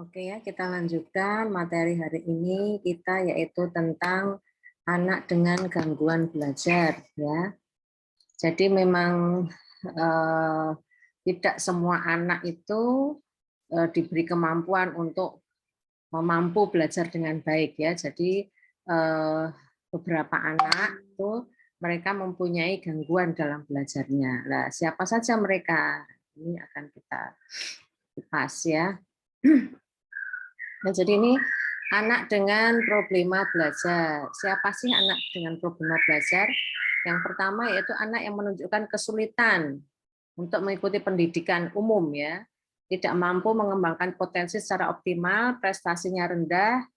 Oke ya, kita lanjutkan materi hari ini kita yaitu tentang anak dengan gangguan belajar ya. Jadi memang eh, tidak semua anak itu diberi kemampuan untuk mampu belajar dengan baik ya. Jadi beberapa anak itu mereka mempunyai gangguan dalam belajarnya. Nah, siapa saja mereka? Ini akan kita kupas ya. Nah, jadi ini anak dengan problema belajar. Siapa sih anak dengan problema belajar? Yang pertama yaitu anak yang menunjukkan kesulitan untuk mengikuti pendidikan umum ya, tidak mampu mengembangkan potensi secara optimal, prestasinya rendah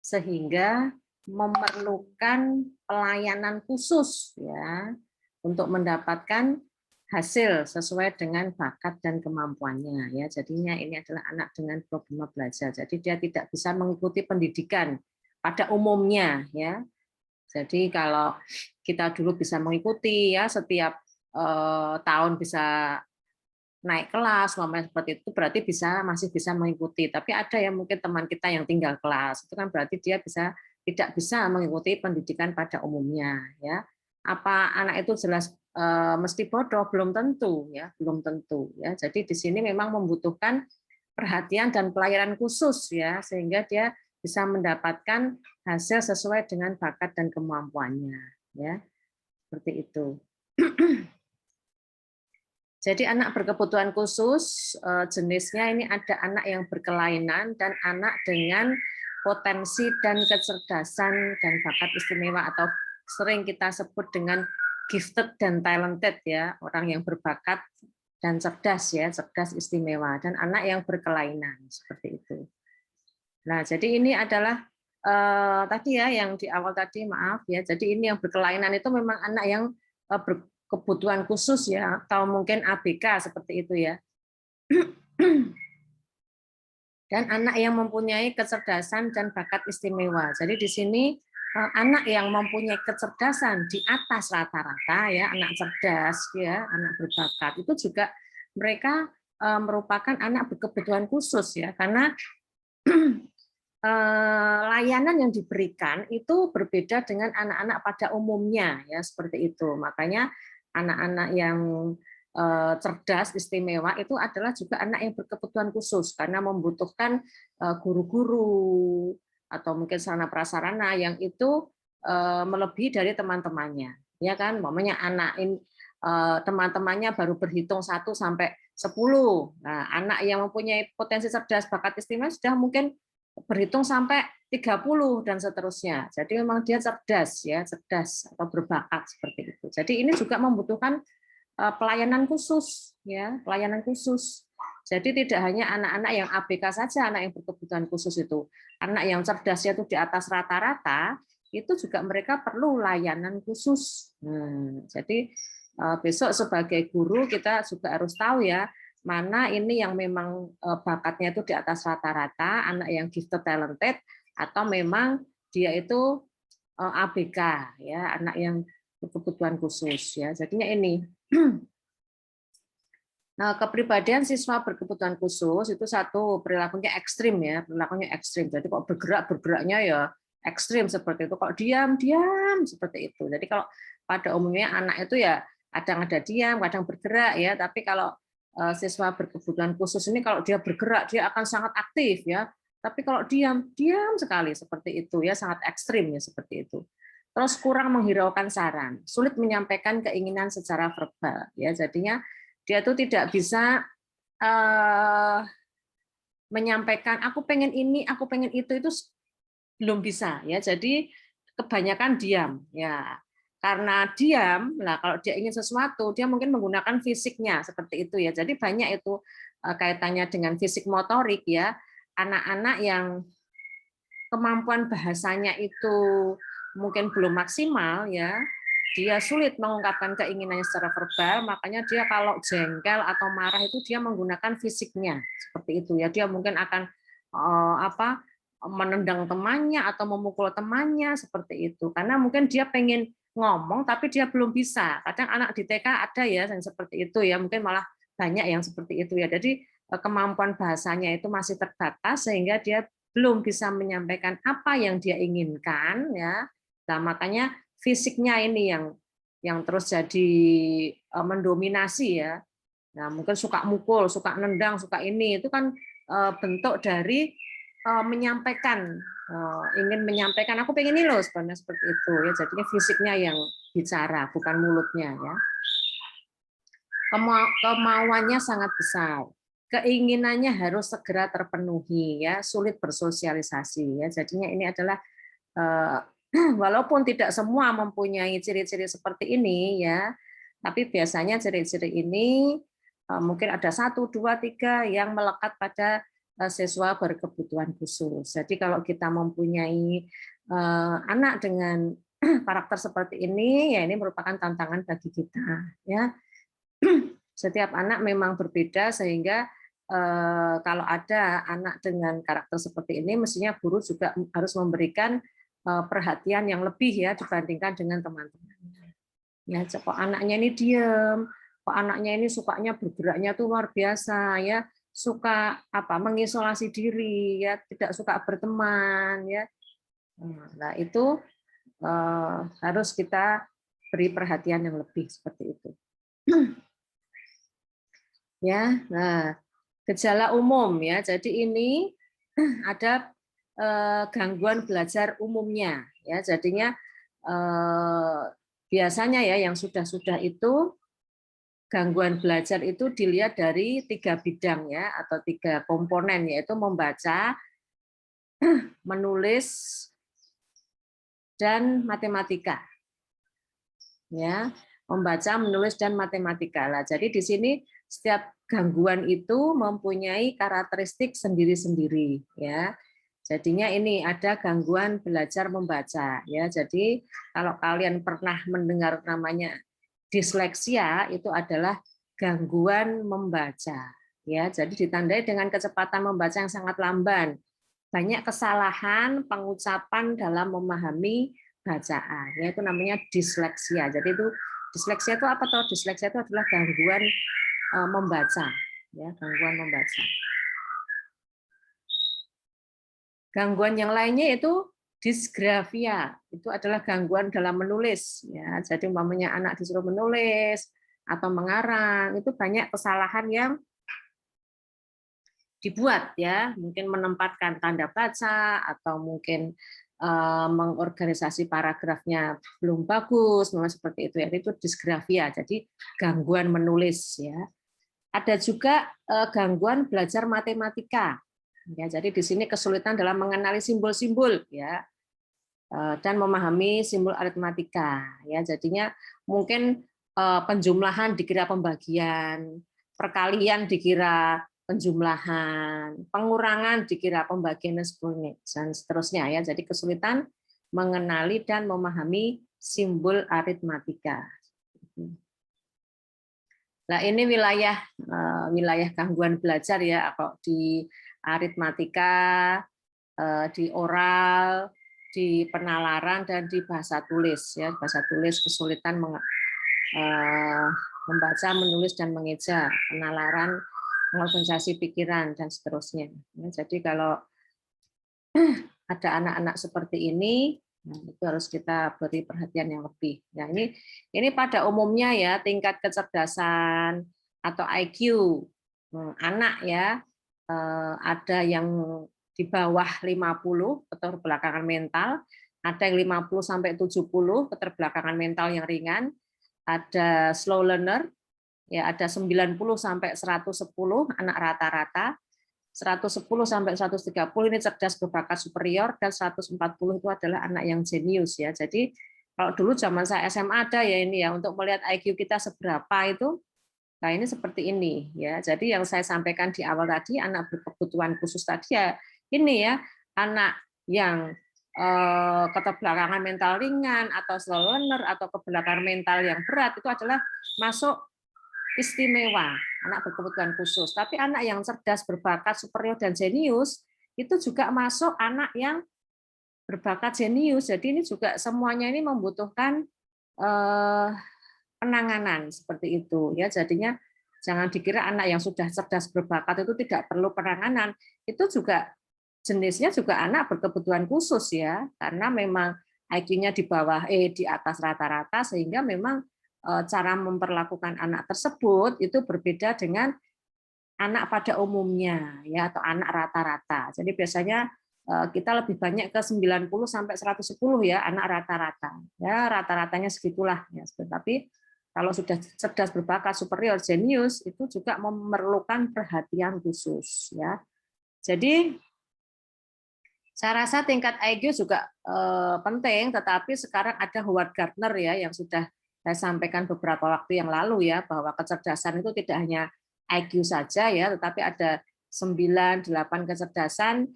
sehingga memerlukan pelayanan khusus ya untuk mendapatkan hasil sesuai dengan bakat dan kemampuannya ya. Jadinya ini adalah anak dengan problema belajar. Jadi dia tidak bisa mengikuti pendidikan pada umumnya ya. Jadi kalau kita dulu bisa mengikuti ya setiap tahun bisa naik kelas, seperti itu berarti masih bisa mengikuti. Tapi ada yang mungkin teman kita yang tinggal kelas, itu kan berarti dia tidak bisa mengikuti pendidikan pada umumnya ya. Apa anak itu jelas mesti bodoh? Belum tentu ya, belum tentu ya. Jadi di sini memang membutuhkan perhatian dan pelayanan khusus ya, sehingga dia bisa mendapatkan hasil sesuai dengan bakat dan kemampuannya ya. Seperti itu. Jadi anak berkebutuhan khusus jenisnya ini ada anak yang berkelainan dan anak dengan potensi dan kecerdasan dan bakat istimewa atau sering kita sebut dengan gifted dan talented ya, orang yang berbakat dan cerdas ya, cerdas istimewa, dan anak yang berkelainan seperti itu. Nah, jadi ini adalah tadi ya yang di awal tadi, maaf ya. Jadi ini yang berkelainan itu memang anak yang kebutuhan khusus ya, atau mungkin ABK seperti itu ya. Dan anak yang mempunyai kecerdasan dan bakat istimewa. Jadi di sini anak yang mempunyai kecerdasan di atas rata-rata ya, anak cerdas ya, anak berbakat itu juga mereka merupakan anak berkebutuhan khusus ya, karena layanan yang diberikan itu berbeda dengan anak-anak pada umumnya ya, seperti itu. Makanya anak-anak yang cerdas istimewa itu adalah juga anak yang berkebutuhan khusus karena membutuhkan guru-guru atau mungkin sarana prasarana yang itu melebihi dari teman-temannya ya kan. Umpamanya anak teman-temannya baru berhitung 1 sampai 10. Nah, anak yang mempunyai potensi cerdas bakat istimewa sudah mungkin berhitung sampai 30 dan seterusnya. Jadi memang dia cerdas ya, cerdas atau berbakat seperti itu. Jadi ini juga membutuhkan pelayanan khusus ya, pelayanan khusus. Jadi tidak hanya anak-anak yang ABK saja, anak yang berkebutuhan khusus itu. Anak yang cerdasnya itu di atas rata-rata, itu juga mereka perlu layanan khusus. Jadi besok sebagai guru kita juga harus tahu ya, mana ini yang memang bakatnya itu di atas rata-rata, anak yang gifted talented, atau memang dia itu ABK ya, anak yang berkebutuhan khusus ya. Jadinya ini. Nah, kepribadian siswa berkebutuhan khusus itu satu, perilakunya ekstrim ya, perilakunya ekstrim. Jadi kok bergeraknya ya ekstrim seperti itu. Kalau diam seperti itu. Jadi kalau pada umumnya anak itu ya kadang ada diam, kadang bergerak ya. Tapi kalau siswa berkebutuhan khusus ini kalau dia bergerak dia akan sangat aktif ya. Tapi kalau diam sekali seperti itu ya, sangat ekstrim ya seperti itu. Terus kurang menghiraukan saran, sulit menyampaikan keinginan secara verbal ya. Jadinya dia tuh tidak bisa menyampaikan aku pengen ini, aku pengen itu belum bisa ya. Jadi kebanyakan diam ya. Karena diam, nah kalau dia ingin sesuatu, dia mungkin menggunakan fisiknya seperti itu ya. Jadi banyak itu kaitannya dengan fisik motorik ya. Anak-anak yang kemampuan bahasanya itu mungkin belum maksimal ya, dia sulit mengungkapkan keinginannya secara verbal, makanya dia kalau jengkel atau marah itu dia menggunakan fisiknya seperti itu ya. Dia mungkin akan menendang temannya atau memukul temannya seperti itu, karena mungkin dia pengen ngomong tapi dia belum bisa. Kadang anak di TK ada ya yang seperti itu ya, mungkin malah banyak yang seperti itu ya. Jadi kemampuan bahasanya itu masih terbatas sehingga dia belum bisa menyampaikan apa yang dia inginkan, ya. Nah, makanya fisiknya ini yang terus jadi mendominasi, ya. Nah, mungkin suka mukul, suka nendang, suka ini itu kan bentuk dari menyampaikan, ingin menyampaikan aku pengen ini loh, sebenarnya seperti itu, ya. Jadinya fisiknya yang bicara, bukan mulutnya, ya. Kemauannya sangat besar, keinginannya harus segera terpenuhi, ya, sulit bersosialisasi, ya. Jadinya ini adalah walaupun tidak semua mempunyai ciri-ciri seperti ini, ya, tapi biasanya ciri-ciri ini mungkin ada 1, 2, 3 yang melekat pada siswa berkebutuhan khusus. Jadi kalau kita mempunyai anak dengan karakter seperti ini, ya ini merupakan tantangan bagi kita, ya. Setiap anak memang berbeda sehingga kalau ada anak dengan karakter seperti ini, mestinya guru juga harus memberikan perhatian yang lebih, ya, dibandingkan dengan teman-temannya. Ya, kok anaknya ini diam, kok anaknya ini sukanya bergeraknya tuh luar biasa, ya, suka mengisolasi diri, ya, tidak suka berteman, ya. Nah, itu harus kita beri perhatian yang lebih seperti itu. Ya, nah, gejala umum, ya. Jadi ini ada gangguan belajar umumnya, ya. Jadinya biasanya, ya, yang sudah itu gangguan belajar itu dilihat dari 3 bidang, ya, atau 3 komponen, yaitu membaca, menulis, dan matematika. Ya, membaca, menulis, dan matematika. Nah, jadi di sini setiap gangguan itu mempunyai karakteristik sendiri-sendiri, ya. Jadinya ini ada gangguan belajar membaca, ya. Jadi kalau kalian pernah mendengar namanya disleksia, itu adalah gangguan membaca, ya. Jadi ditandai dengan kecepatan membaca yang sangat lamban, banyak kesalahan pengucapan dalam memahami bacaan, yaitu namanya disleksia. Jadi itu disleksia itu apa toh? Disleksia itu adalah gangguan membaca, ya, gangguan membaca. Gangguan yang lainnya yaitu disgrafia, itu adalah gangguan dalam menulis, ya. Jadi umpamanya anak disuruh menulis atau mengarang, itu banyak kesalahan yang dibuat, ya, mungkin menempatkan tanda baca atau mungkin mengorganisasi paragrafnya belum bagus, memang seperti itu, ya, itu disgrafia, jadi gangguan menulis, ya. Ada juga gangguan belajar matematika, ya, jadi di sini kesulitan dalam mengenali simbol-simbol, ya, dan memahami simbol aritmatika, ya. Jadinya mungkin penjumlahan dikira pembagian, perkalian dikira penjumlahan, pengurangan dikira pembagian dan seterusnya, ya. Jadi kesulitan mengenali dan memahami simbol aritmatika. Nah, ini wilayah gangguan belajar, ya, kalau di aritmatika, di oral, di penalaran, dan di bahasa tulis, ya. Bahasa tulis kesulitan membaca, menulis, dan mengeja, penalaran mengorganisasi pikiran, dan seterusnya. Jadi kalau ada anak-anak seperti ini, nah, itu harus kita beri perhatian yang lebih. Nah, ini pada umumnya, ya, tingkat kecerdasan atau IQ anak, ya, ada yang di bawah 50 keterbelakangan mental, ada yang 50 sampai 70 keterbelakangan mental yang ringan, ada slow learner, ya, ada 90 sampai 110 anak rata-rata, 110 sampai 130 ini cerdas berbakat superior, dan 140 itu adalah anak yang jenius, ya. Jadi kalau dulu zaman saya SMA ada, ya, ini, ya, untuk melihat IQ kita seberapa itu. Nah, ini seperti ini, ya. Jadi yang saya sampaikan di awal tadi, anak berkebutuhan khusus tadi, ya, ini, ya, anak yang keterbelakangan mental ringan atau slow learner atau keterbelakangan mental yang berat itu adalah masuk istimewa, anak berkebutuhan khusus. Tapi anak yang cerdas, berbakat, superior, dan jenius itu juga masuk anak yang berbakat jenius. Jadi ini juga semuanya ini membutuhkan penanganan seperti itu, ya. Jadinya Jangan dikira anak yang sudah cerdas berbakat itu tidak perlu penanganan. Itu juga jenisnya juga anak berkebutuhan khusus ya, karena memang IQ-nya di atas rata-rata, sehingga memang cara memperlakukan anak tersebut itu berbeda dengan anak pada umumnya ya, atau anak rata-rata. Jadi biasanya kita lebih banyak ke 90 sampai 110 ya, anak rata-rata. Ya, rata-ratanya segitulah ya. Tapi kalau sudah cerdas berbakat superior jenius itu juga memerlukan perhatian khusus ya. Jadi saya rasa tingkat IQ juga penting, tetapi sekarang ada Howard Gardner ya yang sudah saya sampaikan beberapa waktu yang lalu ya, bahwa kecerdasan itu tidak hanya IQ saja ya, tetapi ada 9, 8 kecerdasan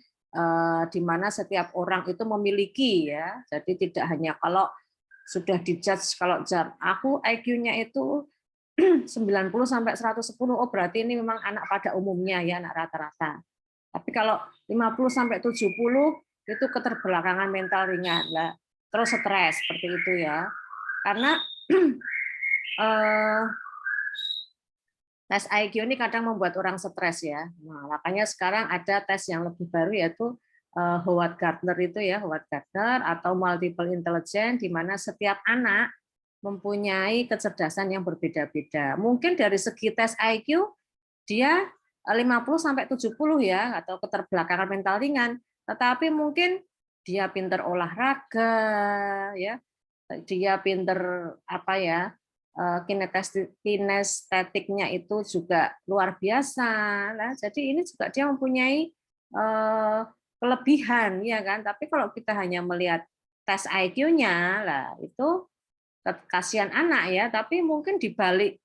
di mana setiap orang itu memiliki ya. Jadi tidak hanya kalau sudah dijudge, kalau aku IQ-nya itu 90 sampai 110, oh berarti ini memang anak pada umumnya ya, anak rata-rata. Tapi kalau 50 sampai 70 itu keterbelakangan mental ringan lah. Terus stres seperti itu ya. Karena tes IQ ini kadang membuat orang stres ya. Nah, makanya sekarang ada tes yang lebih baru yaitu Howard Gardner itu ya, Howard Gardner atau multiple intelligence, di mana setiap anak mempunyai kecerdasan yang berbeda-beda. Mungkin dari segi tes IQ dia 50 sampai 70 ya, atau keterbelakangan mental ringan, tetapi mungkin dia pinter olahraga ya, dia pinter apa ya, kinestetiknya itu juga luar biasa. Nah, jadi ini juga dia mempunyai kelebihan ya kan. Tapi kalau kita hanya melihat tes IQ-nya lah itu kasihan anak ya, tapi mungkin di balik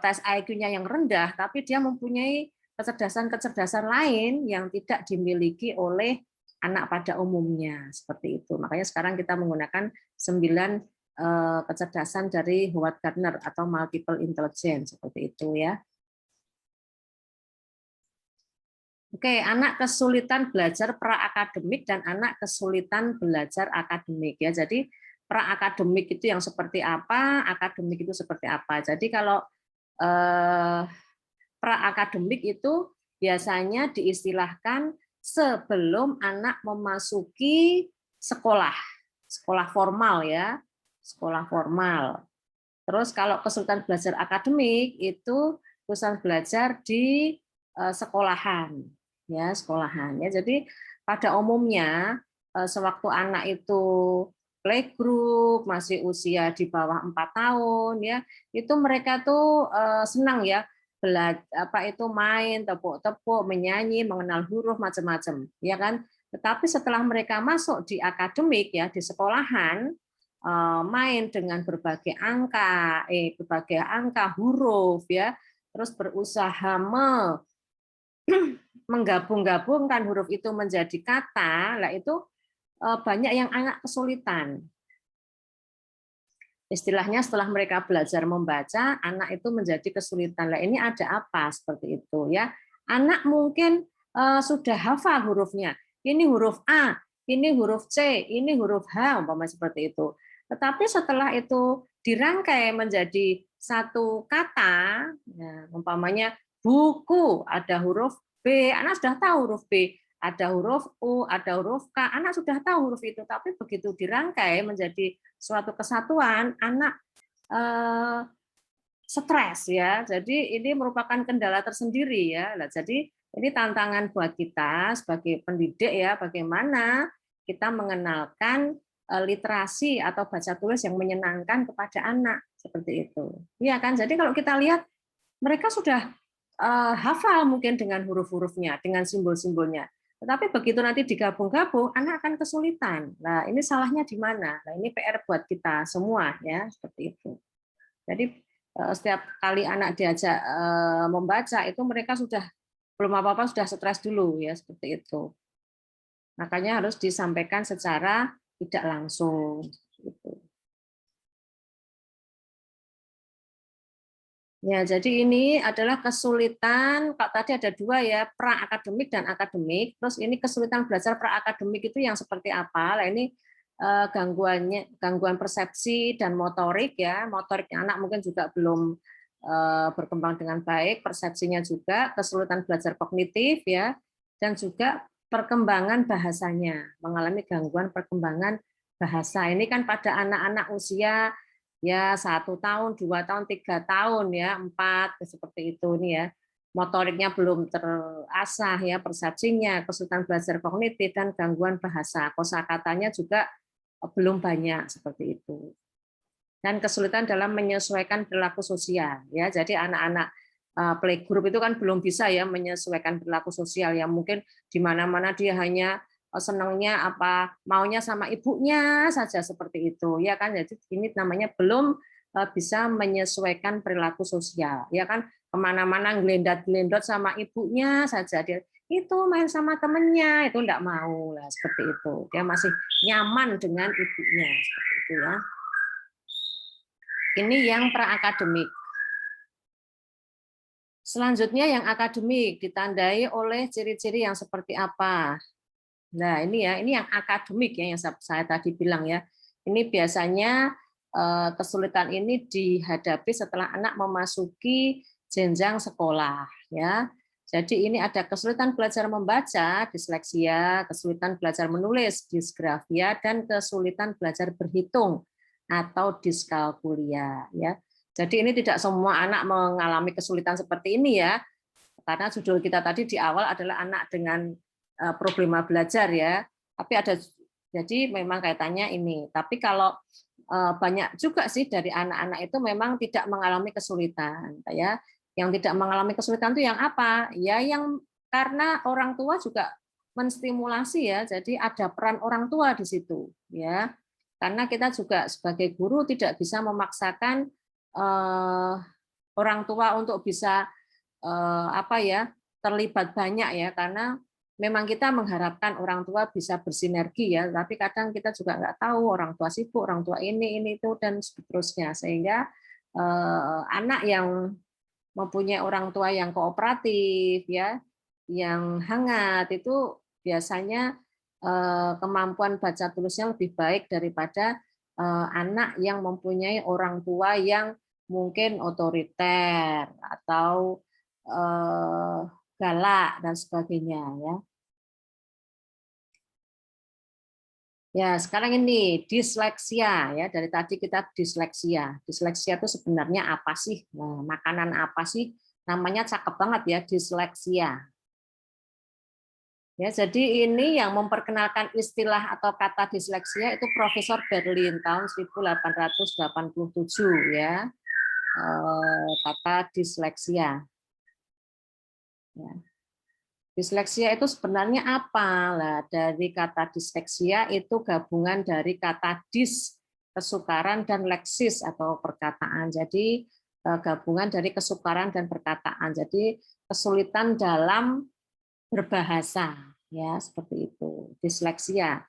tes IQ-nya yang rendah, tapi dia mempunyai kecerdasan-kecerdasan lain yang tidak dimiliki oleh anak pada umumnya, seperti itu. Makanya sekarang kita menggunakan 9 kecerdasan dari Howard Gardner atau multiple intelligence, seperti itu ya. Oke, anak kesulitan belajar pra-akademik dan anak kesulitan belajar akademik ya. Jadi pra-akademik itu yang seperti apa, akademik itu seperti apa. Jadi kalau pra-akademik itu biasanya diistilahkan sebelum anak memasuki sekolah, sekolah formal ya, sekolah formal. Terus kalau kesulitan belajar akademik itu kesulitan belajar di sekolahan, ya sekolahan. Ya, jadi pada umumnya sewaktu anak itu playgroup, masih usia di bawah 4 tahun, ya itu mereka tuh senang ya main tepuk-tepuk, menyanyi, mengenal huruf macam-macam, ya kan. Tetapi setelah mereka masuk di akademik ya di sekolahan, main dengan berbagai angka, huruf ya, terus berusaha menggabung-gabungkan huruf itu menjadi kata, lah itu banyak yang anak kesulitan. Istilahnya setelah mereka belajar membaca, anak itu menjadi kesulitan. Lah ini ada apa seperti itu ya? Anak mungkin sudah hafal hurufnya. Ini huruf A, ini huruf C, ini huruf H, umpamanya seperti itu. Tetapi setelah itu dirangkai menjadi satu kata, ya, umpamanya buku, ada huruf B, anak sudah tahu huruf B. Ada huruf U, ada huruf K, anak sudah tahu huruf itu, tapi begitu dirangkai menjadi suatu kesatuan, anak stres ya. Jadi ini merupakan kendala tersendiri ya. Nah, jadi ini tantangan buat kita sebagai pendidik ya, bagaimana kita mengenalkan literasi atau baca tulis yang menyenangkan kepada anak seperti itu. Iya kan? Jadi kalau kita lihat mereka sudah hafal mungkin dengan huruf-hurufnya, dengan simbol-simbolnya. Tetapi begitu nanti digabung-gabung, anak akan kesulitan. Nah, ini salahnya di mana? Nah, ini PR buat kita semua ya, seperti itu. Jadi setiap kali anak diajak membaca itu mereka sudah belum apa-apa sudah stres dulu ya, seperti itu. Makanya harus disampaikan secara tidak langsung. Gitu. Ya, jadi ini adalah kesulitan, Kak tadi ada dua ya, pra-akademik dan akademik. Terus ini kesulitan belajar pra-akademik itu yang seperti apa? Nah, ini gangguan persepsi dan motorik ya. Motoriknya anak mungkin juga belum berkembang dengan baik, persepsinya juga, kesulitan belajar kognitif ya, dan juga perkembangan bahasanya, mengalami gangguan perkembangan bahasa. Ini kan pada anak-anak usia ya 1 tahun, 2 tahun, 3 tahun ya, 4 seperti itu nih ya. Motoriknya belum terasah ya, persepsinya, kesulitan belajar kognitif dan gangguan bahasa. Kosakatanya juga belum banyak seperti itu. Dan kesulitan dalam menyesuaikan perilaku sosial ya. Jadi anak-anak playgroup itu kan belum bisa ya menyesuaikan perilaku sosial, yang mungkin di mana-mana dia hanya senangnya apa maunya sama ibunya saja seperti itu ya kan. Jadi ini namanya belum bisa menyesuaikan perilaku sosial ya kan, kemana-mana gelendat-gelendot sama ibunya saja, dia itu main sama temennya itu enggak mau lah seperti itu, dia masih nyaman dengan ibunya seperti itu ya. Ini yang pra-akademik. Selanjutnya yang akademik ditandai oleh ciri-ciri yang seperti apa? Nah, ini ya, ini yang akademik ya yang saya tadi bilang ya. Ini biasanya kesulitan ini dihadapi setelah anak memasuki jenjang sekolah ya. Jadi ini ada kesulitan belajar membaca, disleksia, kesulitan belajar menulis, disgrafia, dan kesulitan belajar berhitung atau diskalkulia ya. Jadi ini tidak semua anak mengalami kesulitan seperti ini ya. Karena judul kita tadi di awal adalah anak dengan problema belajar ya. Tapi ada, jadi memang kaitannya ini. Tapi kalau banyak juga sih dari anak-anak itu memang tidak mengalami kesulitan ya. Yang tidak mengalami kesulitan itu yang apa? Ya yang karena orang tua juga menstimulasi ya. Jadi ada peran orang tua di situ ya. Karena kita juga sebagai guru tidak bisa memaksakan orang tua untuk bisa apa ya, terlibat banyak ya, karena memang kita mengharapkan orang tua bisa bersinergi ya, tapi kadang kita juga nggak tahu orang tua sibuk, orang tua ini itu dan seterusnya, sehingga anak yang mempunyai orang tua yang kooperatif ya, yang hangat itu biasanya kemampuan baca tulisnya lebih baik daripada anak yang mempunyai orang tua yang mungkin otoriter atau galak dan sebagainya ya. Ya, sekarang ini disleksia ya. Dari tadi kita disleksia. Disleksia itu sebenarnya apa sih? Nah, makanan apa sih? Namanya cakep banget ya, disleksia. Ya, jadi ini yang memperkenalkan istilah atau kata disleksia itu Profesor Berlin tahun 1887 ya. Kata disleksia. Ya. Disleksia itu sebenarnya apa? Lah, dari kata disleksia itu gabungan dari kata dis, kesukaran, dan leksis atau perkataan. Jadi gabungan dari kesukaran dan perkataan. Jadi kesulitan dalam berbahasa, ya seperti itu. Disleksia.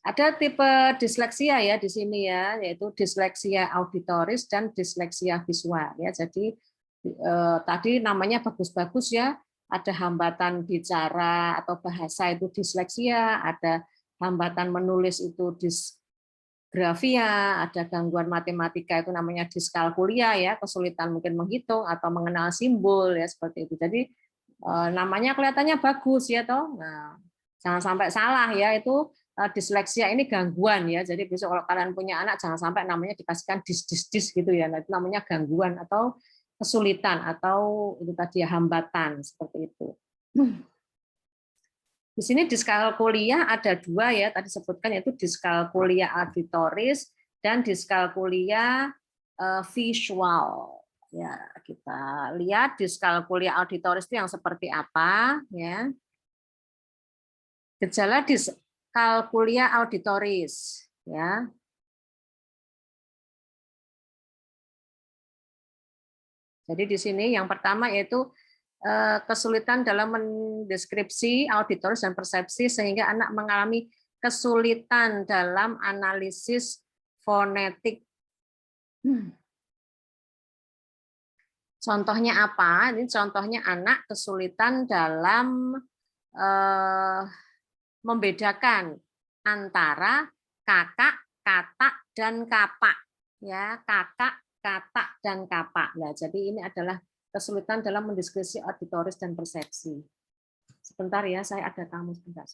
Ada tipe disleksia ya di sini ya, yaitu disleksia auditoris dan disleksia visual ya. Jadi tadi namanya bagus-bagus ya, ada hambatan bicara atau bahasa itu disleksia, ada hambatan menulis itu disgrafia, ada gangguan matematika itu namanya diskalkulia ya, kesulitan mungkin menghitung atau mengenal simbol ya seperti itu. Jadi namanya kelihatannya bagus ya toh. Nah, jangan sampai salah ya, itu disleksia ini gangguan ya. Jadi besok kalau kalian punya anak jangan sampai namanya dikasihkan dis gitu ya. Nah, itu namanya gangguan atau kesulitan atau itu tadi hambatan seperti itu. Di sini diskalkulia ada dua ya, tadi sebutkan yaitu diskalkulia auditoris dan diskalkulia visual. Ya, kita lihat diskalkulia auditoris itu yang seperti apa ya. Gejala diskalkulia auditoris ya. Jadi di sini yang pertama yaitu kesulitan dalam mendeskripsi auditoris dan persepsi sehingga anak mengalami kesulitan dalam analisis fonetik. Contohnya apa? Ini contohnya anak kesulitan dalam membedakan antara kakak, katak, dan kapak. Ya, kakak, kata, dan kapa. Nah, jadi ini adalah kesulitan dalam mendeskripsi auditoris dan persepsi. Sebentar ya, saya ada tamu sebentar.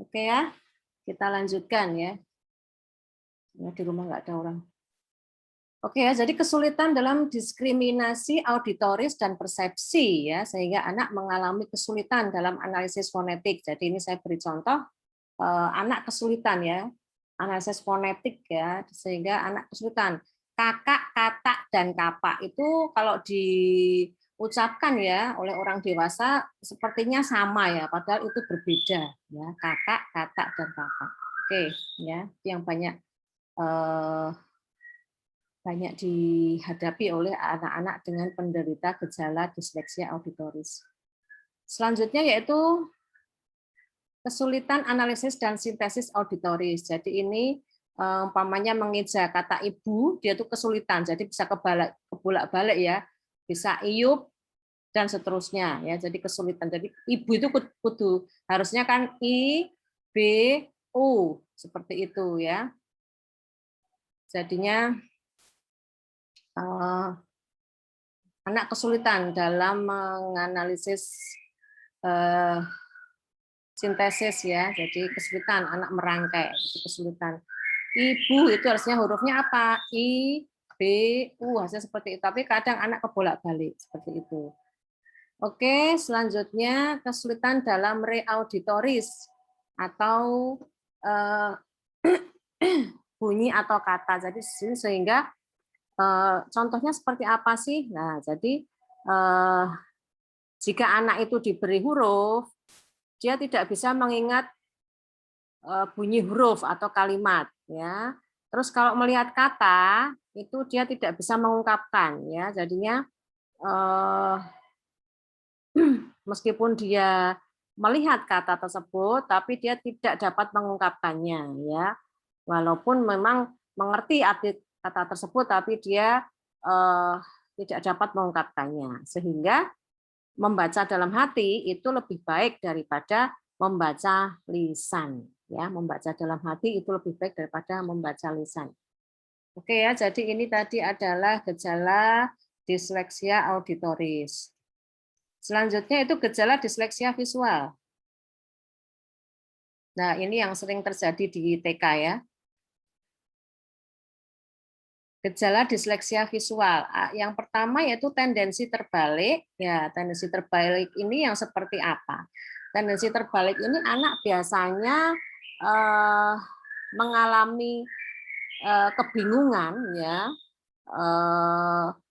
Oke ya, kita lanjutkan ya. Di rumah nggak ada orang. Oke ya, jadi kesulitan dalam diskriminasi auditoris dan persepsi ya, sehingga anak mengalami kesulitan dalam analisis fonetik. Jadi ini saya beri contoh, anak kesulitan ya, analisis fonetik ya, sehingga anak kesulitan. Kakak, kata, dan kapa itu kalau diucapkan ya oleh orang dewasa sepertinya sama ya, padahal itu berbeda ya, kakak, kata, dan kapa. Oke ya, yang banyak dihadapi oleh anak-anak dengan penderita gejala disleksia auditoris. Selanjutnya yaitu kesulitan analisis dan sintesis auditoris. Jadi ini umpamanya mengeja kata ibu, dia tuh kesulitan, jadi bisa kebolak-balik ya, bisa iup dan seterusnya ya. Jadi kesulitan. Jadi ibu itu kudu harusnya kan i, b, u seperti itu ya. Jadinya anak kesulitan dalam menganalisis sintesis ya, jadi kesulitan anak merangkai, jadi kesulitan. Ibu itu harusnya hurufnya apa? I, B, U, hasilnya seperti itu. Tapi kadang anak kebolak-balik seperti itu. Oke, selanjutnya kesulitan dalam reauditoris atau bunyi atau kata. Jadi sehingga contohnya seperti apa sih? Nah, jadi jika anak itu diberi huruf, dia tidak bisa mengingat bunyi huruf atau kalimat, ya. Terus kalau melihat kata, itu dia tidak bisa mengungkapkan, ya. Jadinya meskipun dia melihat kata tersebut, tapi dia tidak dapat mengungkapkannya, ya. Walaupun memang mengerti arti kata tersebut, tapi dia tidak dapat mengungkapkannya, sehingga membaca dalam hati itu lebih baik daripada membaca lisan. Ya, membaca dalam hati itu lebih baik daripada membaca lisan. Oke ya, jadi ini tadi adalah gejala disleksia auditoris. Selanjutnya itu gejala disleksia visual. Nah, ini yang sering terjadi di TK ya. Gejala disleksia visual. Yang pertama yaitu tendensi terbalik. Ya, tendensi terbalik ini yang seperti apa? Tendensi terbalik ini anak biasanya mengalami kebingungan ya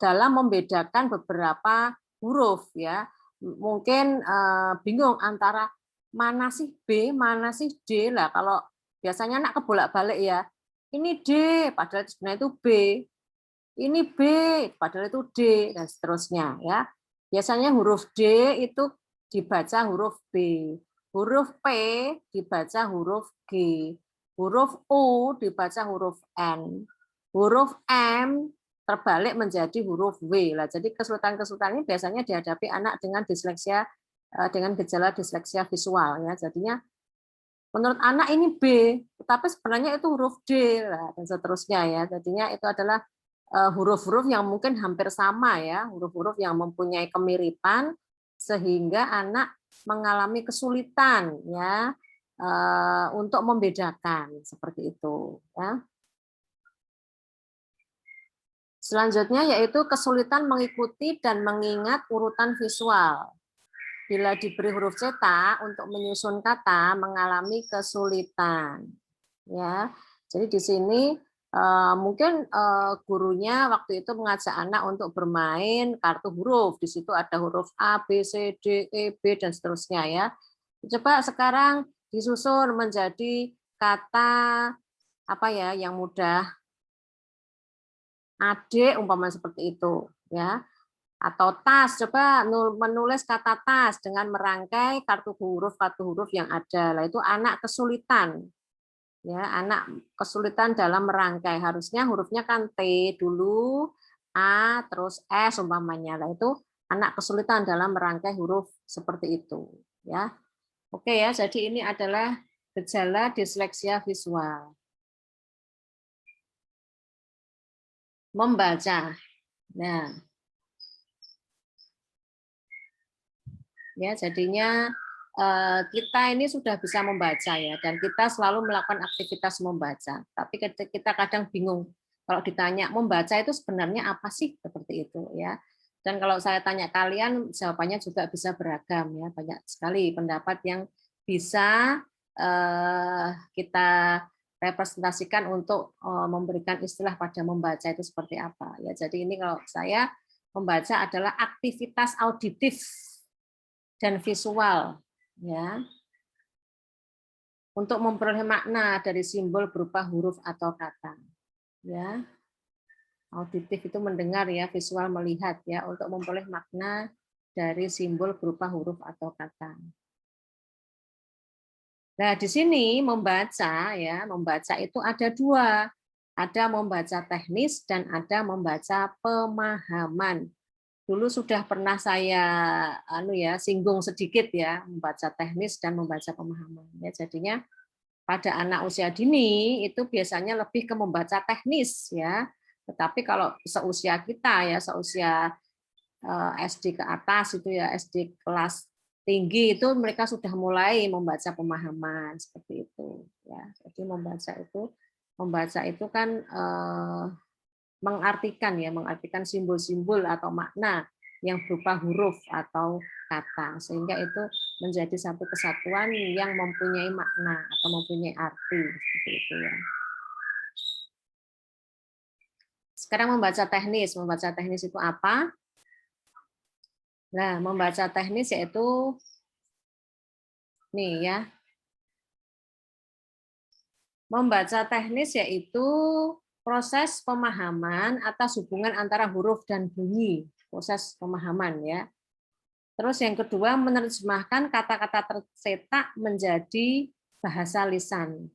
dalam membedakan beberapa huruf ya. Mungkin bingung antara mana sih B, mana sih D lah. Kalau biasanya anak kebolak-balik ya. Ini D, padahal sebenarnya itu B. Ini B, padahal itu D, dan seterusnya. Ya. Biasanya huruf D itu dibaca huruf B. Huruf P dibaca huruf G. Huruf U dibaca huruf N. Huruf M terbalik menjadi huruf W. Lah, jadi kesulitan-kesulitan ini biasanya dihadapi anak dengan disleksia, dengan gejala disleksia visual. Ya. Jadinya menurut anak ini B, tapi sebenarnya itu huruf D lah, dan seterusnya ya. Jadinya itu adalah huruf-huruf yang mungkin hampir sama ya, huruf-huruf yang mempunyai kemiripan sehingga anak mengalami kesulitan ya untuk membedakan seperti itu ya. Selanjutnya yaitu kesulitan mengikuti dan mengingat urutan visual. Bila diberi huruf cetak untuk menyusun kata mengalami kesulitan. Ya, jadi di sini mungkin gurunya waktu itu mengajak anak untuk bermain kartu huruf. Di situ ada huruf A, B, C, D, E, B dan seterusnya ya. Coba sekarang disusun menjadi kata apa ya yang mudah. Adik umpama seperti itu ya. Atau tas, coba menulis kata tas dengan merangkai kartu huruf yang ada. Lah itu anak kesulitan. Ya, anak kesulitan dalam merangkai. Harusnya hurufnya kan T dulu, A, terus S umpamanya. Lah itu anak kesulitan dalam merangkai huruf seperti itu, ya. Oke ya, jadi ini adalah gejala disleksia visual. Membaca. Nah, ya jadinya kita ini sudah bisa membaca ya, dan kita selalu melakukan aktivitas membaca. Tapi kita kadang bingung kalau ditanya membaca itu sebenarnya apa sih, seperti itu ya. Dan kalau saya tanya kalian, jawabannya juga bisa beragam ya, banyak sekali pendapat yang bisa kita representasikan untuk memberikan istilah pada membaca itu seperti apa ya. Jadi ini kalau saya membaca adalah aktivitas auditif dan visual ya untuk memperoleh makna dari simbol berupa huruf atau kata ya. Auditif itu mendengar ya, visual melihat ya, untuk memperoleh makna dari simbol berupa huruf atau kata. Nah, di sini membaca ya, membaca itu ada dua. Ada membaca teknis dan ada membaca pemahaman. Dulu sudah pernah saya singgung sedikit ya, membaca teknis dan membaca pemahaman. Ya, jadinya pada anak usia dini itu biasanya lebih ke membaca teknis ya. Tetapi kalau seusia kita ya, seusia SD ke atas itu ya, SD kelas tinggi itu mereka sudah mulai membaca pemahaman seperti itu ya. Jadi membaca itu kan mengartikan simbol-simbol atau makna yang berupa huruf atau kata, sehingga itu menjadi satu kesatuan yang mempunyai makna atau mempunyai arti seperti itu ya. Sekarang membaca teknis. Membaca teknis itu apa? Nah, membaca teknis yaitu nih ya. Membaca teknis yaitu proses pemahaman atas hubungan antara huruf dan bunyi, proses pemahaman ya. Terus yang kedua, menerjemahkan kata-kata tercetak menjadi bahasa lisan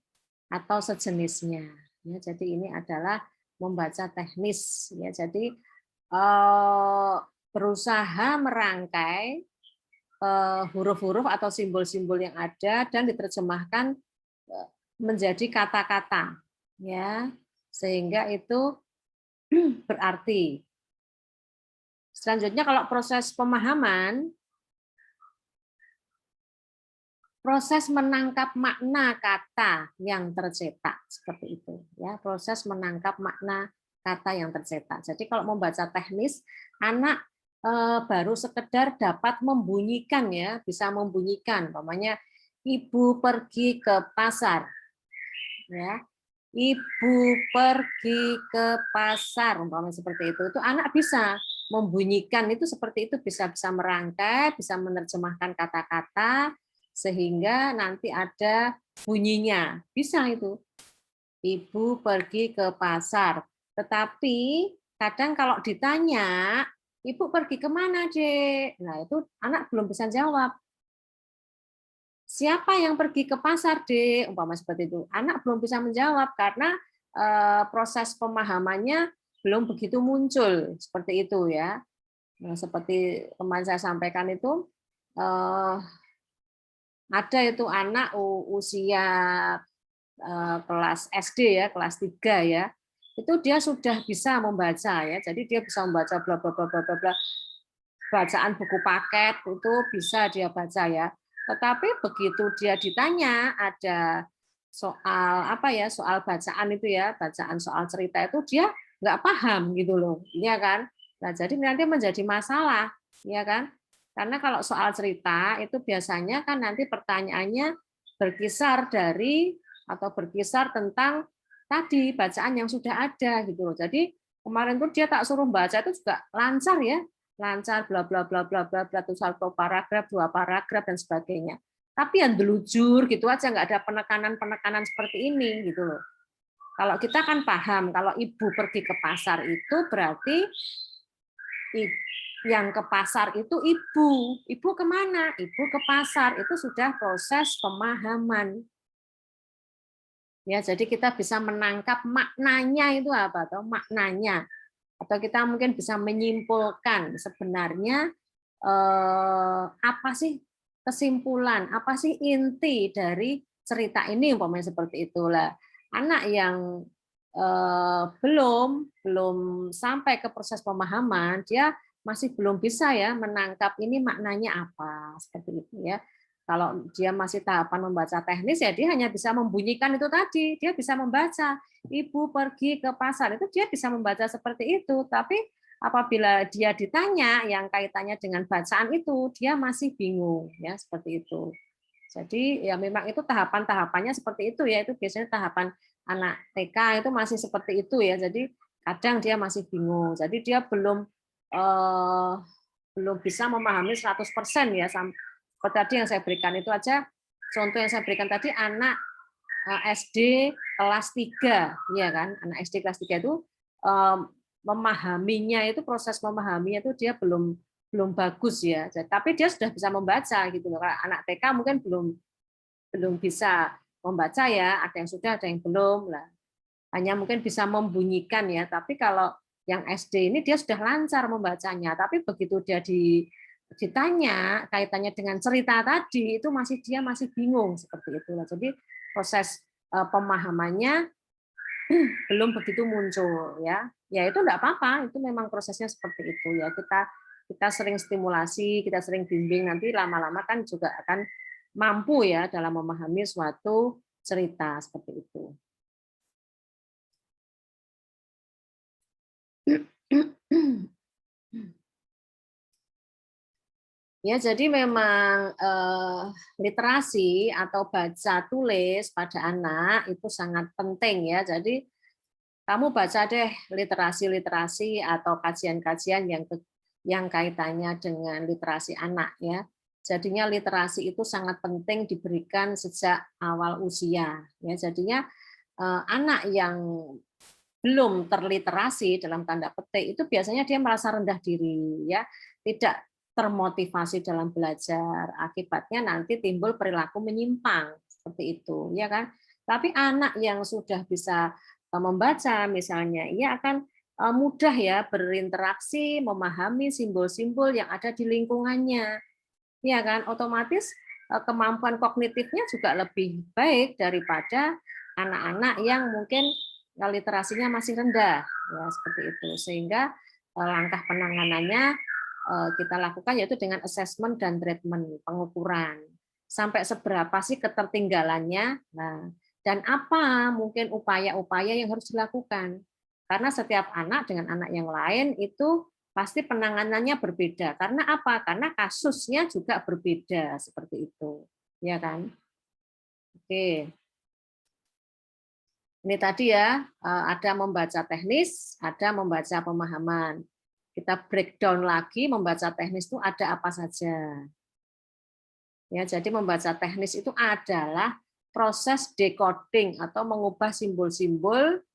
atau sejenisnya. Ya, jadi ini adalah membaca teknis. Ya, jadi berusaha merangkai huruf-huruf atau simbol-simbol yang ada dan diterjemahkan menjadi kata-kata, ya, sehingga itu berarti. Selanjutnya kalau proses pemahaman, proses menangkap makna kata yang tercetak seperti itu ya, proses menangkap makna kata yang tercetak. Jadi kalau membaca teknis, anak baru sekedar dapat membunyikan ya, bisa membunyikan, umpamanya ibu pergi ke pasar ya. Ibu pergi ke pasar umpamanya seperti itu anak bisa membunyikan itu seperti itu, bisa merangkai, bisa menerjemahkan kata-kata sehingga nanti ada bunyinya. Bisa itu. Ibu pergi ke pasar. Tetapi kadang kalau ditanya, Ibu pergi kemana, Dek? Nah, itu anak belum bisa jawab. Siapa yang pergi ke pasar, Dek? Umpama seperti itu. Anak belum bisa menjawab karena proses pemahamannya belum begitu muncul seperti itu ya. Nah, seperti teman saya sampaikan itu ada itu anak usia kelas SD ya, kelas 3 ya. Itu dia sudah bisa membaca ya. Jadi dia bisa membaca bla bla bla bla bla. bacaan buku paket itu bisa dia baca ya. Tetapi begitu dia ditanya ada soal apa ya, soal bacaan itu ya, bacaan soal cerita itu dia nggak paham gitu loh, ya kan? Nah, jadi nanti menjadi masalah, ya kan? Karena kalau soal cerita itu biasanya kan nanti pertanyaannya berkisar dari atau berkisar tentang tadi bacaan yang sudah ada gitu loh. Jadi kemarin tuh dia tak suruh baca itu juga lancar ya, lancar bla bla bla bla bla bla tuh satu paragraf, dua paragraf dan sebagainya. Tapi yang delujur gitu aja nggak ada penekanan-penekanan seperti ini gitu loh. Kalau kita kan paham kalau ibu pergi ke pasar itu berarti yang ke pasar itu ibu. Ibu kemana? Ibu ke pasar. Itu sudah proses pemahaman. Ya, jadi kita bisa menangkap maknanya itu apa atau maknanya. Atau kita mungkin bisa menyimpulkan sebenarnya apa sih kesimpulan, apa sih inti dari cerita ini umpamanya seperti itulah. Anak yang belum sampai ke proses pemahaman, dia masih belum bisa ya menangkap ini maknanya apa seperti itu ya. Kalau dia masih tahapan membaca teknis ya dia hanya bisa membunyikan itu tadi, dia bisa membaca. Ibu pergi ke pasar itu dia bisa membaca seperti itu, tapi apabila dia ditanya yang kaitannya dengan bacaan itu dia masih bingung ya seperti itu. Jadi ya memang itu tahapan-tahapannya seperti itu ya, itu biasanya tahapan anak TK itu masih seperti itu ya. Jadi kadang dia masih bingung. Jadi dia eh, belum bisa memahami 100% ya. Seperti tadi yang saya berikan itu aja contoh yang saya berikan tadi anak SD kelas 3 ya kan. Anak SD kelas 3 itu memahaminya itu proses memahaminya itu dia belum bagus ya. Tapi dia sudah bisa membaca gitu loh. Anak TK mungkin belum bisa membaca ya, ada yang sudah, ada yang belum lah. Hanya mungkin bisa membunyikan ya, tapi kalau yang SD ini dia sudah lancar membacanya, tapi begitu dia ditanya kaitannya dengan cerita tadi itu dia masih bingung seperti itulah. Jadi proses pemahamannya belum begitu muncul ya. Ya itu enggak apa-apa, itu memang prosesnya seperti itu ya. Kita sering stimulasi, kita sering bimbing, nanti lama-lama kan juga akan mampu ya dalam memahami suatu cerita seperti itu. Ya, jadi memang literasi atau baca tulis pada anak itu sangat penting ya. Jadi kamu baca deh literasi-literasi atau kajian-kajian yang kaitannya dengan literasi anak ya. Jadinya literasi itu sangat penting diberikan sejak awal usia. Ya, jadinya anak yang belum terliterasi dalam tanda petik itu biasanya dia merasa rendah diri ya, tidak termotivasi dalam belajar, akibatnya nanti timbul perilaku menyimpang seperti itu ya kan. Tapi anak yang sudah bisa membaca misalnya ia akan mudah ya berinteraksi, memahami simbol-simbol yang ada di lingkungannya ya kan, otomatis kemampuan kognitifnya juga lebih baik daripada anak-anak yang mungkin literasinya masih rendah ya seperti itu. Sehingga langkah penanganannya kita lakukan yaitu dengan assessment dan treatment, pengukuran. Sampai seberapa sih ketertinggalannya? Nah, dan apa mungkin upaya-upaya yang harus dilakukan? Karena setiap anak dengan anak yang lain itu pasti penanganannya berbeda. Karena apa? Karena kasusnya juga berbeda seperti itu. Ya kan? Oke. Ini tadi ya, ada membaca teknis, ada membaca pemahaman. Kita breakdown lagi, membaca teknis itu ada apa saja. Ya, jadi membaca teknis itu adalah proses decoding atau mengubah simbol-simbol.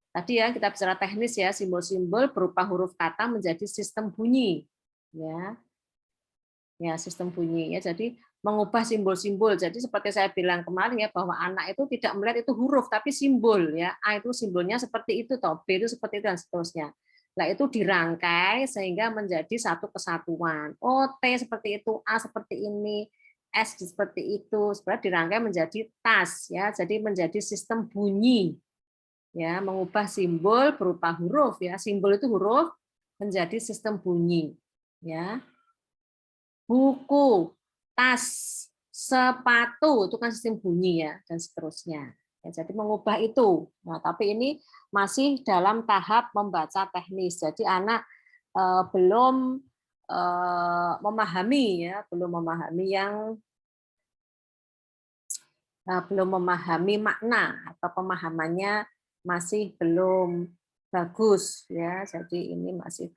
Tadi ya kita bicara teknis ya, simbol-simbol berupa huruf kata menjadi sistem bunyi. Ya, sistem bunyi ya. Jadi mengubah simbol-simbol. Jadi seperti saya bilang kemarin ya bahwa anak itu tidak melihat itu huruf tapi simbol ya. A itu simbolnya seperti itu toh, B itu seperti itu dan seterusnya. Nah, itu dirangkai sehingga menjadi satu kesatuan. Oh, T seperti itu, A seperti ini, S seperti itu. Sebenarnya dirangkai menjadi tas ya. Jadi menjadi sistem bunyi. Ya, mengubah simbol berupa huruf ya. Simbol itu huruf, menjadi sistem bunyi, ya. Buku, tas, sepatu itu kan sistem bunyi ya, dan seterusnya. Ya, jadi mengubah itu. Nah, tapi ini masih dalam tahap membaca teknis. Jadi anak belum memahami ya, belum memahami makna atau pemahamannya masih belum bagus ya. Jadi ini masih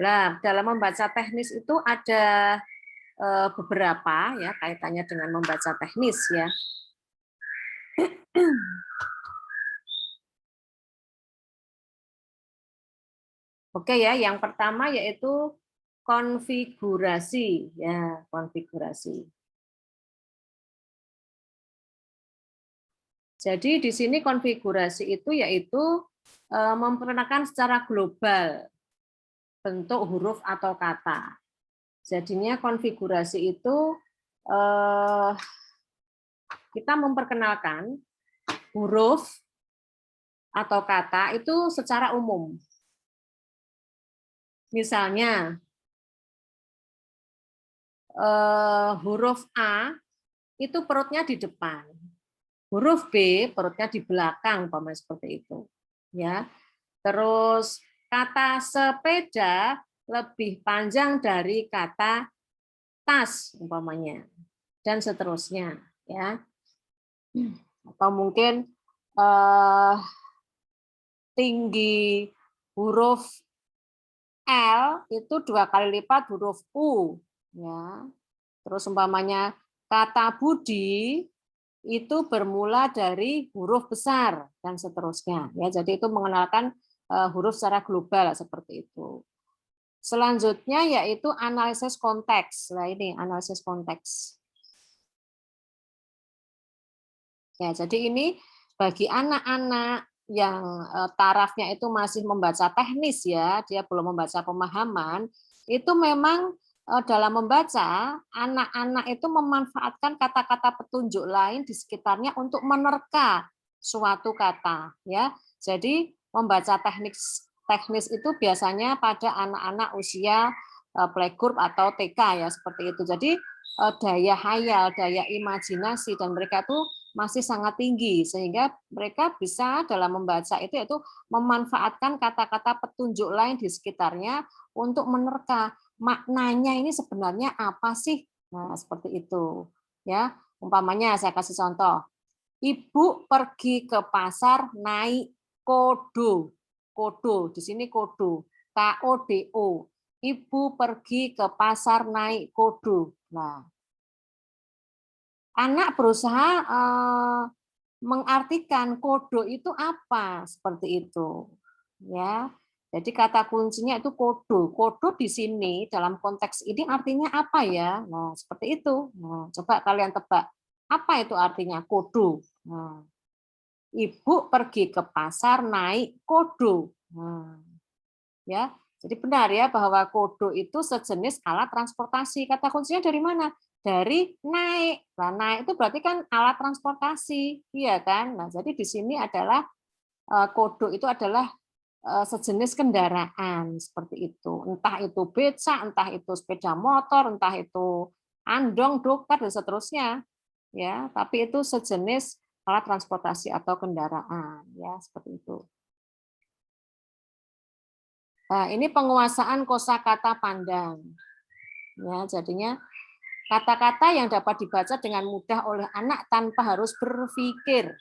Nah, dalam membaca teknis itu ada beberapa ya kaitannya dengan membaca teknis ya. Oke ya, yang pertama yaitu konfigurasi ya, konfigurasi. Jadi di sini konfigurasi itu yaitu memperkenalkan secara global bentuk huruf atau kata. Jadinya konfigurasi itu kita memperkenalkan huruf atau kata itu secara umum. Misalnya huruf A itu perutnya di depan, huruf B perutnya di belakang, umpamanya seperti itu. Ya, terus kata sepeda lebih panjang dari kata tas, umpamanya, dan seterusnya. Ya, atau mungkin tinggi huruf L itu 2 kali lipat huruf U. Ya. Terus umpamanya kata budi itu bermula dari huruf besar dan seterusnya. Ya, jadi itu mengenalkan huruf secara global seperti itu. Selanjutnya yaitu analisis konteks. Nah, ini analisis konteks. Ya, jadi ini bagi anak-anak yang tarafnya itu masih membaca teknis ya, dia belum membaca pemahaman, itu memang dalam membaca, anak-anak itu memanfaatkan kata-kata petunjuk lain di sekitarnya untuk menerka suatu kata, ya. Jadi membaca teknis itu biasanya pada anak-anak usia playgroup atau TK ya seperti itu. Jadi daya hayal, daya imajinasi dan mereka tuh masih sangat tinggi sehingga mereka bisa dalam membaca itu yaitu memanfaatkan kata-kata petunjuk lain di sekitarnya untuk menerka maknanya ini sebenarnya apa sih? Nah, seperti itu. Ya, umpamanya saya kasih contoh. Ibu pergi ke pasar naik kodo. Kodo, di sini kodo. KODO. Ibu pergi ke pasar naik kodo. Nah, anak berusaha mengartikan kodo itu apa, seperti itu. Ya. Jadi kata kuncinya itu kodo. Kodo di sini dalam konteks ini artinya apa ya? Nah, seperti itu. Nah, coba kalian tebak. Apa itu artinya kodo? Nah, ibu pergi ke pasar naik kodo. Nah, ya. Jadi benar ya bahwa kodo itu sejenis alat transportasi. Kata kuncinya dari mana? Dari naik. Nah, naik itu berarti kan alat transportasi, iya kan? Nah, jadi di sini adalah kodo itu adalah sejenis kendaraan seperti itu. Entah itu beca, entah itu sepeda motor, entah itu andong, dokar dan seterusnya. Ya, tapi itu sejenis alat transportasi atau kendaraan, ya seperti itu. Nah, ini penguasaan kosakata pandang. Ya, jadinya kata-kata yang dapat dibaca dengan mudah oleh anak tanpa harus berpikir.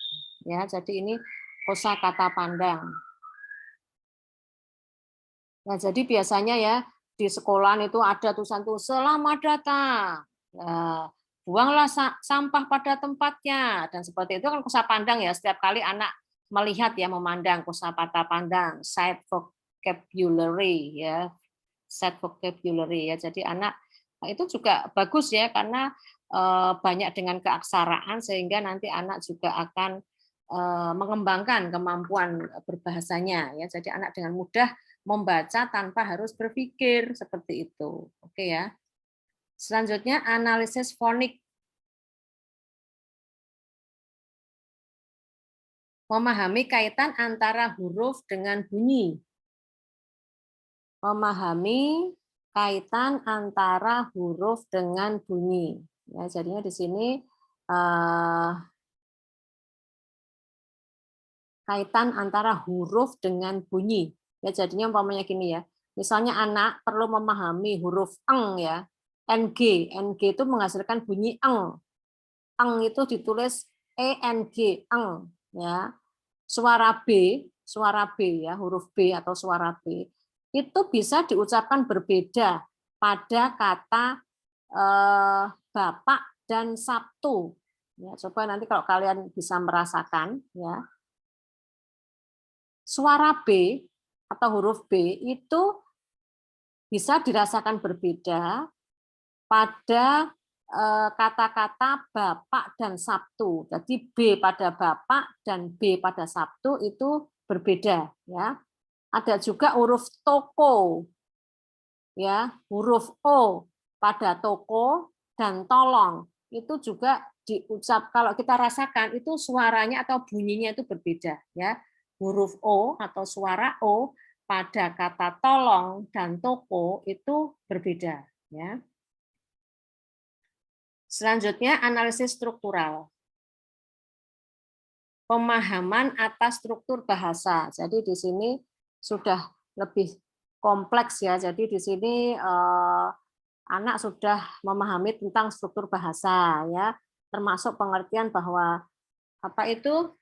Ya, jadi ini kosakata pandang. Nah, jadi biasanya ya di sekolah itu ada tulisan-tulisan selamat datang. Nah, buanglah sampah pada tempatnya dan seperti itu kan kosa pandang ya. Setiap kali anak melihat ya memandang kosakata pandang, sight vocabulary ya. Set vocabulary ya. Jadi anak itu juga bagus ya karena banyak dengan keaksaraan sehingga nanti anak juga akan mengembangkan kemampuan berbahasanya ya. Jadi anak dengan mudah membaca tanpa harus berpikir seperti itu. Oke ya. Selanjutnya analisis fonik. Memahami kaitan antara huruf dengan bunyi. memahami kaitan antara huruf dengan bunyi. Ya, jadinya di sini kaitan antara huruf dengan bunyi. Ya, jadinya umpamanya gini ya. Misalnya anak perlu memahami huruf eng ya. ng itu menghasilkan bunyi eng. Eng itu ditulis eng, eng ya. Suara B ya, huruf B atau suara B itu bisa diucapkan berbeda pada kata Bapak dan Sabtu. Ya, coba nanti kalau kalian bisa merasakan ya. Suara B atau huruf B itu bisa dirasakan berbeda pada kata-kata Bapak dan Sabtu. Jadi B pada Bapak dan B pada Sabtu itu berbeda ya. Ada juga huruf toko ya, huruf O pada toko dan tolong. Itu juga diucap kalau kita rasakan itu suaranya atau bunyinya itu berbeda ya. Huruf O atau suara O pada kata tolong dan toko itu berbeda ya. Selanjutnya analisis struktural. Pemahaman atas struktur bahasa. Jadi di sini sudah lebih kompleks ya. Jadi di sini anak sudah memahami tentang struktur bahasa ya, termasuk pengertian bahwa apa itu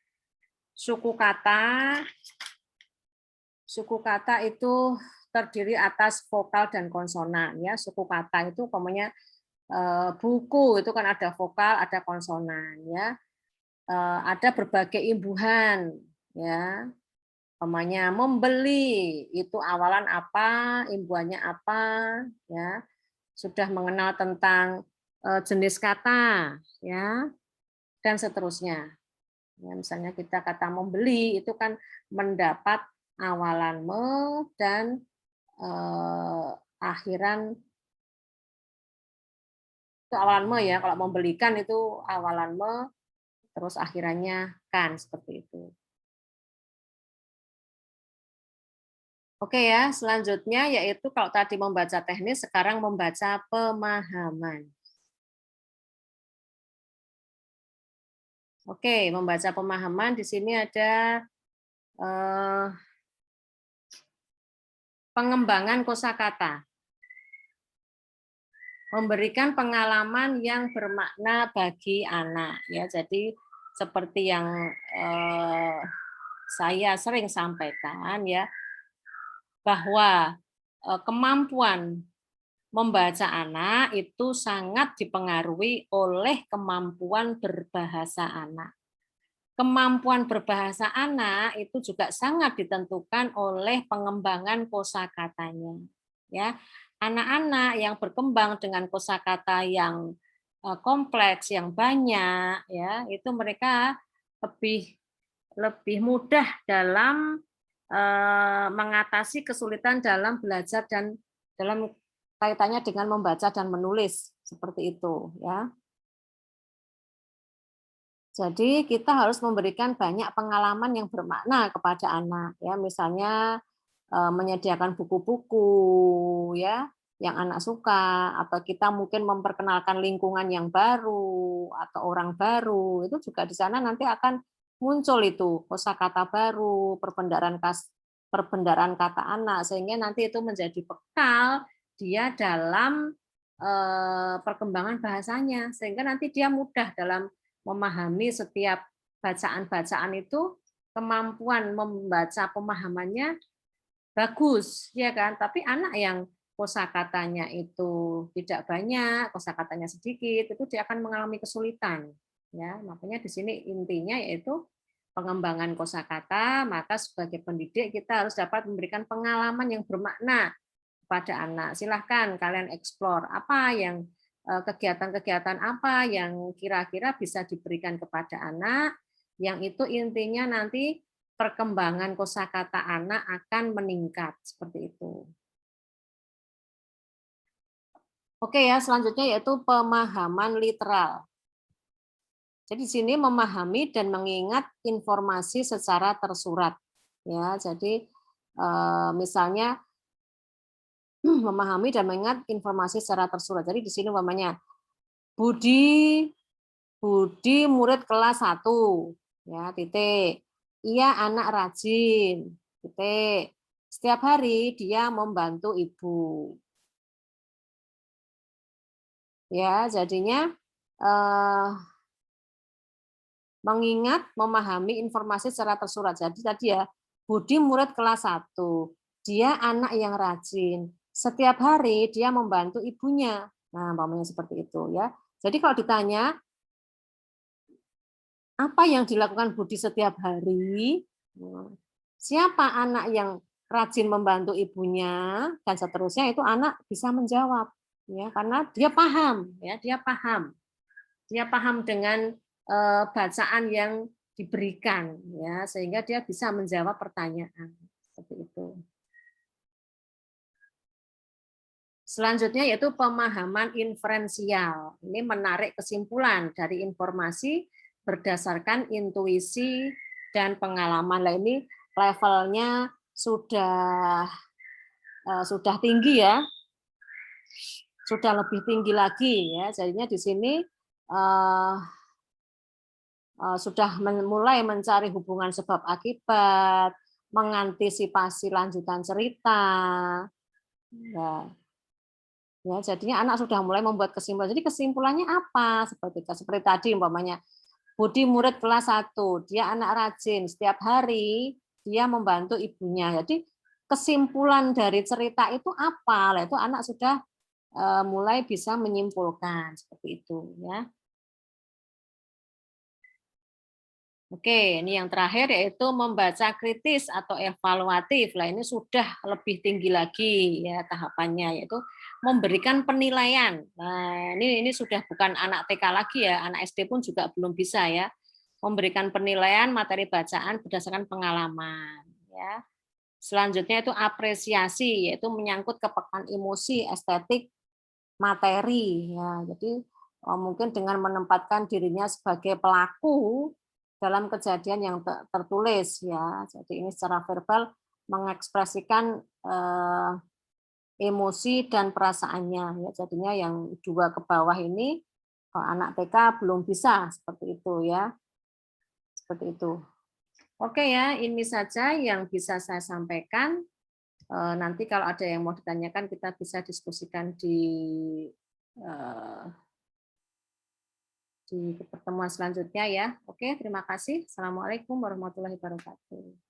suku kata. Suku kata itu terdiri atas vokal dan konsonan ya. Suku kata itu umpamanya buku itu kan ada vokal, ada konsonan ya. Ada berbagai imbuhan ya. Umpamanya membeli itu awalan apa, imbuhannya apa ya. Sudah mengenal tentang jenis kata ya dan seterusnya. Ya, misalnya kita kata membeli itu kan mendapat awalan me dan akhiran itu awalan me ya. Kalau membelikan itu awalan me terus akhirannya kan, seperti itu. Oke ya, selanjutnya yaitu kalau tadi membaca teknis, sekarang membaca pemahaman. Oke, membaca pemahaman di sini ada pengembangan kosakata. Memberikan pengalaman yang bermakna bagi anak ya. Jadi seperti yang saya sering sampaikan ya, bahwa kemampuan membaca anak itu sangat dipengaruhi oleh kemampuan berbahasa anak. Kemampuan berbahasa anak itu juga sangat ditentukan oleh pengembangan kosakatanya. Ya, anak-anak yang berkembang dengan kosakata yang kompleks, yang banyak, ya, itu mereka lebih mudah dalam mengatasi kesulitan dalam belajar dan dalam kaitannya dengan membaca dan menulis seperti itu, ya. Jadi kita harus memberikan banyak pengalaman yang bermakna kepada anak, ya, misalnya menyediakan buku-buku, ya, yang anak suka, atau kita mungkin memperkenalkan lingkungan yang baru atau orang baru, itu juga di sana nanti akan muncul itu kosakata baru, perbendaharaan kata anak, sehingga nanti itu menjadi bekal dia dalam perkembangan bahasanya, sehingga nanti dia mudah dalam memahami setiap bacaan-bacaan itu, kemampuan membaca pemahamannya bagus, ya kan? Tapi anak yang kosakatanya itu tidak banyak, kosakatanya sedikit, itu dia akan mengalami kesulitan. Ya, makanya di sini intinya yaitu pengembangan kosakata, maka sebagai pendidik kita harus dapat memberikan pengalaman yang bermakna kepada anak. Silahkan kalian eksplor apa yang kegiatan-kegiatan apa yang kira-kira bisa diberikan kepada anak, yang itu intinya nanti perkembangan kosakata anak akan meningkat, seperti itu. Oke ya, selanjutnya yaitu pemahaman literal. Jadi di sini memahami dan mengingat informasi secara tersurat. Ya, jadi misalnya memahami dan mengingat informasi secara tersurat. Jadi di sini umpamanya Budi murid kelas 1, ya, titik. Ia anak rajin, titik. Setiap hari dia membantu ibu. Ya, jadinya mengingat, memahami informasi secara tersurat. Jadi tadi ya, Budi murid kelas 1. Dia anak yang rajin. Setiap hari dia membantu ibunya. Nah, umpamanya seperti itu ya. Jadi kalau ditanya apa yang dilakukan Budi setiap hari? Siapa anak yang rajin membantu ibunya dan seterusnya, itu anak bisa menjawab ya, karena dia paham ya, dia paham dengan bacaan yang diberikan ya, sehingga dia bisa menjawab pertanyaan seperti itu. Selanjutnya yaitu pemahaman inferensial. Ini menarik kesimpulan dari informasi berdasarkan intuisi dan pengalaman. Nah, ini levelnya sudah tinggi ya, sudah lebih tinggi lagi ya. Jadinya di sini sudah mulai mencari hubungan sebab akibat, mengantisipasi lanjutan cerita. Ya, jadinya anak sudah mulai membuat kesimpulan. Jadi kesimpulannya apa? Seperti tadi umpamanya Budi murid kelas 1, dia anak rajin, setiap hari dia membantu ibunya. Jadi kesimpulan dari cerita itu apa? Nah, itu anak sudah mulai bisa menyimpulkan seperti itu ya. Oke, ini yang terakhir yaitu membaca kritis atau evaluatif. Lah ini sudah lebih tinggi lagi ya tahapannya, yaitu memberikan penilaian. Nah, ini sudah bukan anak TK lagi ya, anak SD pun juga belum bisa ya. Memberikan penilaian materi bacaan berdasarkan pengalaman ya. Selanjutnya itu apresiasi, yaitu menyangkut kepekaan emosi, estetik, materi ya. Jadi mungkin dengan menempatkan dirinya sebagai pelaku dalam kejadian yang tertulis ya. Jadi ini secara verbal mengekspresikan emosi dan perasaannya ya. Jadinya yang 2 ke bawah ini anak TK belum bisa seperti itu ya. Seperti itu. Oke ya, ini saja yang bisa saya sampaikan. Nanti kalau ada yang mau ditanyakan kita bisa diskusikan di pertemuan selanjutnya ya. Oke, terima kasih. Assalamualaikum warahmatullahi wabarakatuh.